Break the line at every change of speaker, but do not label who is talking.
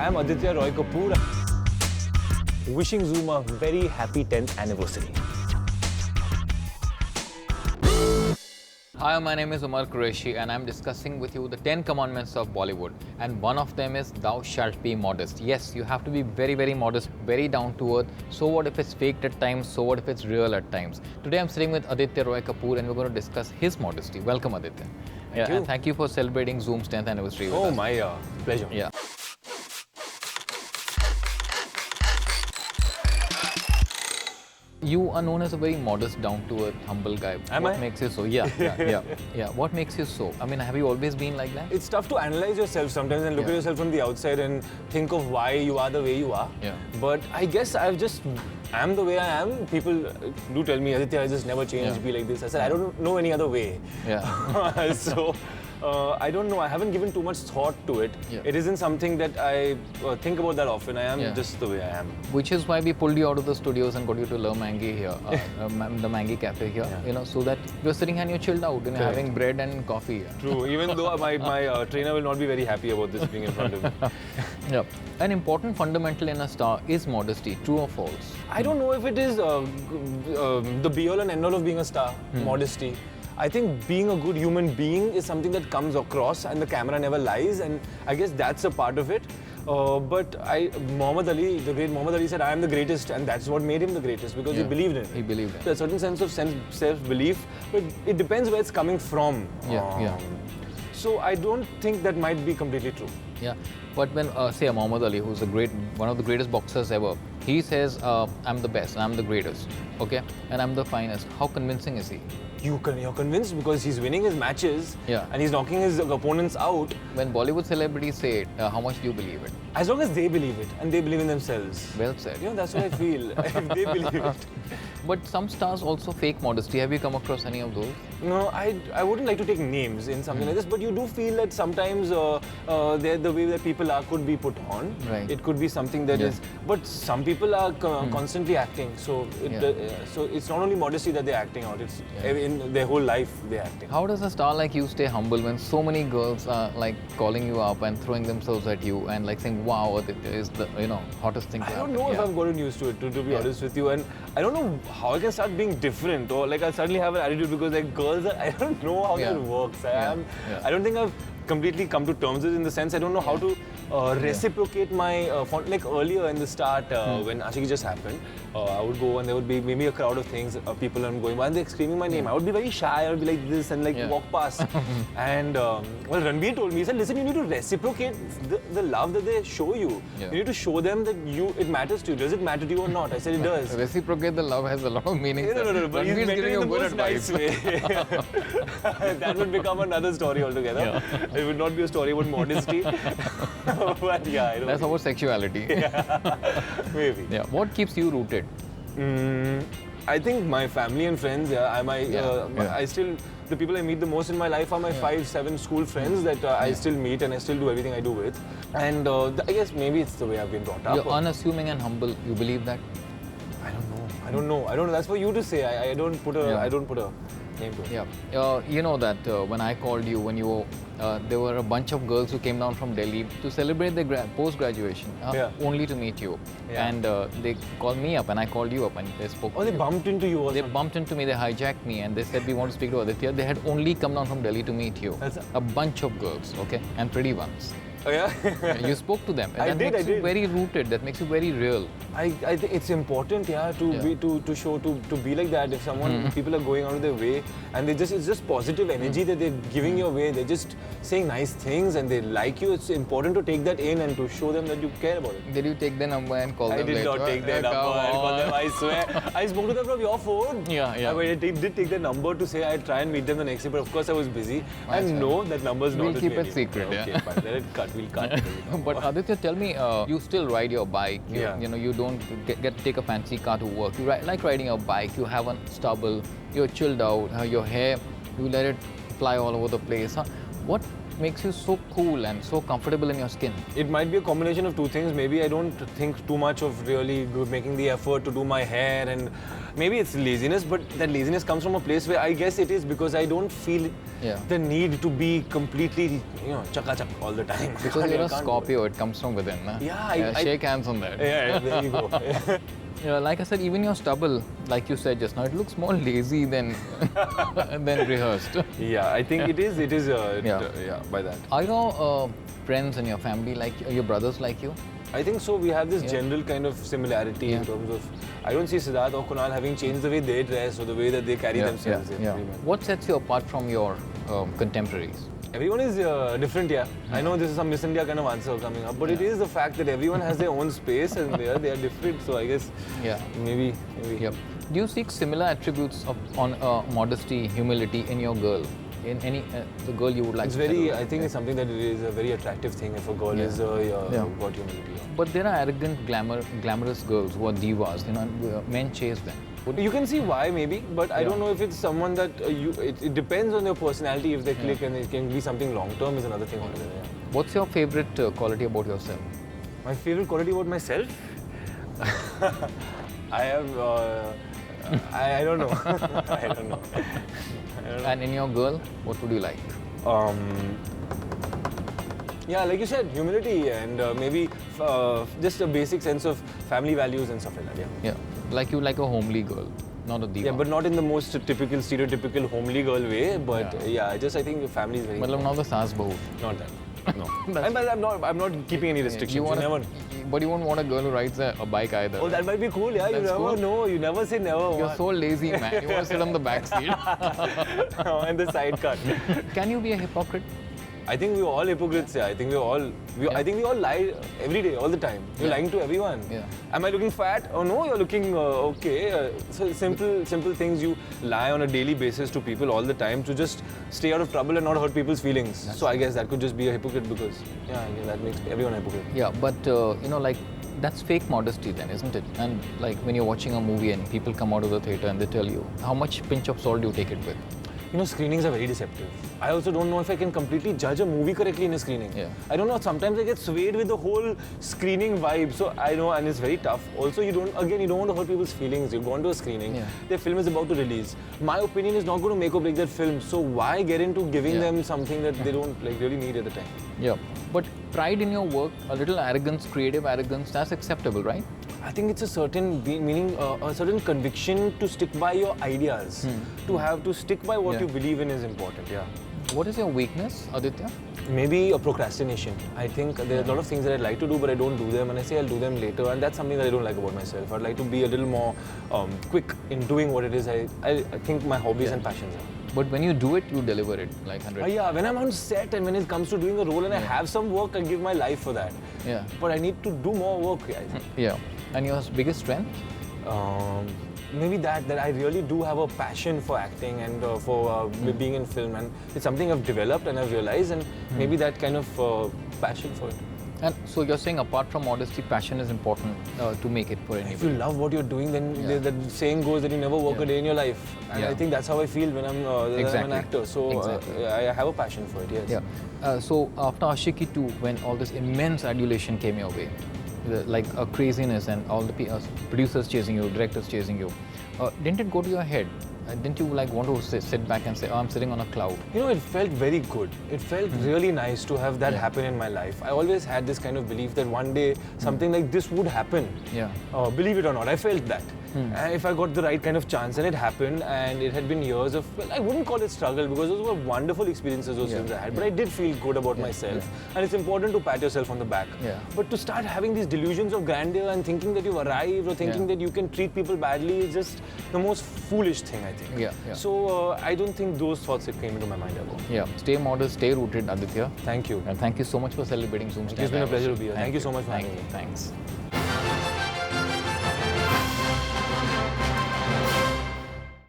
I'm Aditya Roy Kapur. Wishing Zoom a very happy 10th anniversary.
Hi, my name is Umar Qureshi and I'm discussing with you the 10 commandments of Bollywood, and one of them is thou shalt be modest. Yes, you have to be very, very modest, very down to earth. So what if it's faked at times? So what if it's real at times? Today I'm sitting with Aditya Roy Kapur and we're going to discuss his modesty. Welcome, Aditya.
Thank you.
And thank you for celebrating Zoom's 10th anniversary with us.
Oh my pleasure.
Yeah. You are known as a very modest, down-to-earth, humble guy.
Am
What
I?
makes you so? Yeah. What makes you so? I mean, have you always been like that?
It's tough to analyze yourself sometimes and look at yourself from the outside and think of why you are the way you are.
Yeah.
But I guess I'm the way I am. People do tell me, Aditya, I just never change, be like this. I said, I don't know any other way.
Yeah.
So, I don't know. I haven't given too much thought to it.
Yeah.
It isn't something that I think about that often. I am just the way I am.
Which is why we pulled you out of the studios and got you to Le Mangi here, the Mangi Cafe here, you know, so that you're sitting and you're chilled out and you're having bread and coffee here.
True. Even though my trainer will not be very happy about this being in front of me.
Yeah. An important fundamental in a star is modesty. True or false?
I don't know if it is the be-all and end-all of being a star, modesty. I think being a good human being is something that comes across and the camera never lies, and I guess that's a part of it. But Muhammad Ali, the great Muhammad Ali said, I am the greatest, and that's what made him the greatest, because he believed in it.
He believed in it.
There's a certain sense of self-belief, but it depends where it's coming from. So I don't think that might be completely true.
Yeah, but when say a Muhammad Ali, who's one of the greatest boxers ever, he says, I'm the best, I'm the greatest, okay, and I'm the finest. How convincing is he?
You're convinced because he's winning his matches and he's knocking his opponents out.
When Bollywood celebrities say it, how much do you believe it?
As long as they believe it and they believe in themselves.
Well said.
You know, that's what I feel, if they believe it.
But some stars also fake modesty. Have you come across any of those?
No, I wouldn't like to take names in something like this, but you do feel that sometimes the way that people are could be put on.
Right.
It could be something that is, but some people are constantly acting, so so it's not only modesty that they're acting out, it's in their whole life they're acting.
How does a star like you stay humble when so many girls are like calling you up and throwing themselves at you and like saying, wow, Aditya is the hottest thing to happen?
I don't know if I've gotten used to it, to be honest with you, and I don't know how I can start being different, or like I'll suddenly have an attitude because like girls are, I don't know how that works. I don't think I've completely come to terms with it, in the sense I don't know how to reciprocate my like earlier in the start when Ashiki just happened, I would go and there would be maybe a crowd of people I'm going by and they're screaming my name. I would be very shy, I would be like this and like walk past. And well, Ranveer told me, he said, listen, you need to reciprocate the love that they show you. You need to show them that it matters to you. Does it matter to you or not? I said it does.
Reciprocate the love has a lot of meaning.
No, but he's giving you a good advice. That would become another story altogether. It would not be a story about modesty. But yeah, I don't
That's about sexuality.
Maybe.
Yeah. What keeps you rooted?
I think my family and friends. I still, the people I meet the most in my life are my 5-7 school friends that I still meet and I still do everything I do with. And I guess maybe it's the way I've been brought up.
You're unassuming and humble. You believe that?
I don't know. That's for you to say. I don't put a name to it.
Yeah. You know that when I called you, when you were, there were a bunch of girls who came down from Delhi to celebrate their post-graduation, only to meet you. And they called me up and I called you up and they spoke.
Oh, they bumped into you or
They bumped into me, they hijacked me and they said, we want to speak to Aditya. They had only come down from Delhi to meet you. A bunch of girls, okay? And pretty ones.
Oh yeah?
You spoke to them. And
I
makes you very rooted. That makes you very real.
I think it's important, to be like that. If someone, people are going out of their way and it's just positive energy that they're giving your way. They're just saying nice things and they like you. It's important to take that in and to show them that you care about it.
Did you take their number and call them later?
I did not take their number and call them, I swear. I spoke to them from your phone. I did take their number to say I'd try and meet them the next day, but of course I was busy. And no, that number's not with me.
We'll keep it secret.
Okay, fine. Let it cut. We'll cut.
But Aditya, tell me, you still ride your bike. You don't take a fancy car to work. You like riding your bike. You have a stubble. You're chilled out. Your hair, you let it fly all over the place. What makes you so cool and so comfortable in your skin?
It might be a combination of two things. Maybe I don't think too much of really making the effort to do my hair, and maybe it's laziness, but that laziness comes from a place where I guess it is because I don't feel the need to be completely, chaka-chak all the time.
Because you're a Scorpio, it comes from within. Nah?
Yeah,
shake hands on that.
Yeah, there you go.
Like I said, even your stubble, like you said just now, it looks more lazy than than rehearsed.
Yeah, I think it is. By that.
Are your friends and your family like your brothers like you?
I think so. We have this general kind of similarity in terms of. I don't see Siddharth or Kunal having changed the way they dress or the way that they carry themselves.
What sets you apart from your contemporaries?
Everyone is different, I know this is some Miss India kind of answer coming up, but it is the fact that everyone has their own space and they are different. So I guess maybe.
Yep. Do you seek similar attributes on modesty, humility in your girl? In any the girl you would like
it's
to
very, I think it's something that it is a very attractive thing if a girl is got humility.
But there are arrogant, glamorous girls who are divas, men chase them.
You can see why maybe, but I don't know if it's someone that it depends on their personality if they click, and it can be something long term is another thing altogether.
What's your favorite quality about yourself?
My favorite quality about myself? I have, I don't know. I don't know.
And in your girl, what would you like?
Yeah, like you said, humility and maybe just a basic sense of family values and stuff like that.
Yeah. Like you like a homely girl, not a diva.
Yeah, but not in the most typical, stereotypical homely girl way. But I think the family is very.
But not the saas bahu.
Not that. No. I'm not keeping any restrictions.
But you won't want a girl who rides a bike either.
Oh, that might be cool, yeah.
That's
you never know. You never say never.
You're so lazy, man. You want to sit on the back seat.
And the sidecar.
Can you be a hypocrite?
I think we're all hypocrites, I think we all lie every day, all the time. You're lying to everyone. Am I looking fat? Oh no, you're looking okay. So simple things you lie on a daily basis to people all the time to just stay out of trouble and not hurt people's feelings. So I guess that could just be a hypocrite because that makes everyone a hypocrite.
Yeah, but like that's fake modesty then, isn't it? And like when you're watching a movie and people come out of the theatre and they tell you, how much pinch of salt do you take it with?
Screenings are very deceptive. I also don't know if I can completely judge a movie correctly in a screening. I don't know, sometimes I get swayed with the whole screening vibe. So I know, and it's very tough. Also, you don't want to hurt people's feelings. You've gone to a screening, their film is about to release. My opinion is not going to make or break that film. So why get into giving them something that they don't really need at the time?
Yeah, but pride in your work, a little arrogance, creative arrogance, that's acceptable, right?
I think it's a certain meaning, a certain conviction to stick by your ideas. To stick by what you believe in is important,
What is your weakness, Aditya?
Maybe a procrastination. I think there are a lot of things that I'd like to do, but I don't do them, and I say I'll do them later, and that's something that I don't like about myself. I'd like to be a little more quick in doing what it is I think my hobbies and passions are.
But when you do it, you deliver it like 100%.
When I'm on set and when it comes to doing a role and I have some work, I give my life for that. But I need to do more work.
And your biggest strength?
Maybe that I really do have a passion for acting and for being in film, and it's something I've developed and I've realized, and maybe that kind of passion for it.
And so you're saying apart from modesty, passion is important to make it for anybody.
If you love what you're doing, then the saying goes that you never work a day in your life. And I think that's how I feel when I'm an actor. So I have a passion for it, yes.
So after Ashiki 2, when all this immense adulation came your way, like a craziness and all the producers chasing you, directors chasing you, didn't it go to your head? Didn't you want to sit back and say, oh, I'm sitting on a cloud?
It felt very good. It felt really nice to have that happen in my life. I always had this kind of belief that one day something like this would happen. Believe it or not, I felt that. And if I got the right kind of chance, and it happened, and it had been years of, I wouldn't call it struggle because those were wonderful experiences those films I had, but I did feel good about myself. And it's important to pat yourself on the back. But to start having these delusions of grandeur and thinking that you've arrived or thinking that you can treat people badly is just the most foolish thing, I think. So I don't think those thoughts came into my mind ever.
Stay modest, stay rooted, Aditya.
Thank you.
And thank you so much for celebrating Zoom's.
It's been a pleasure to be here. Thank you so much for having me.
Thanks.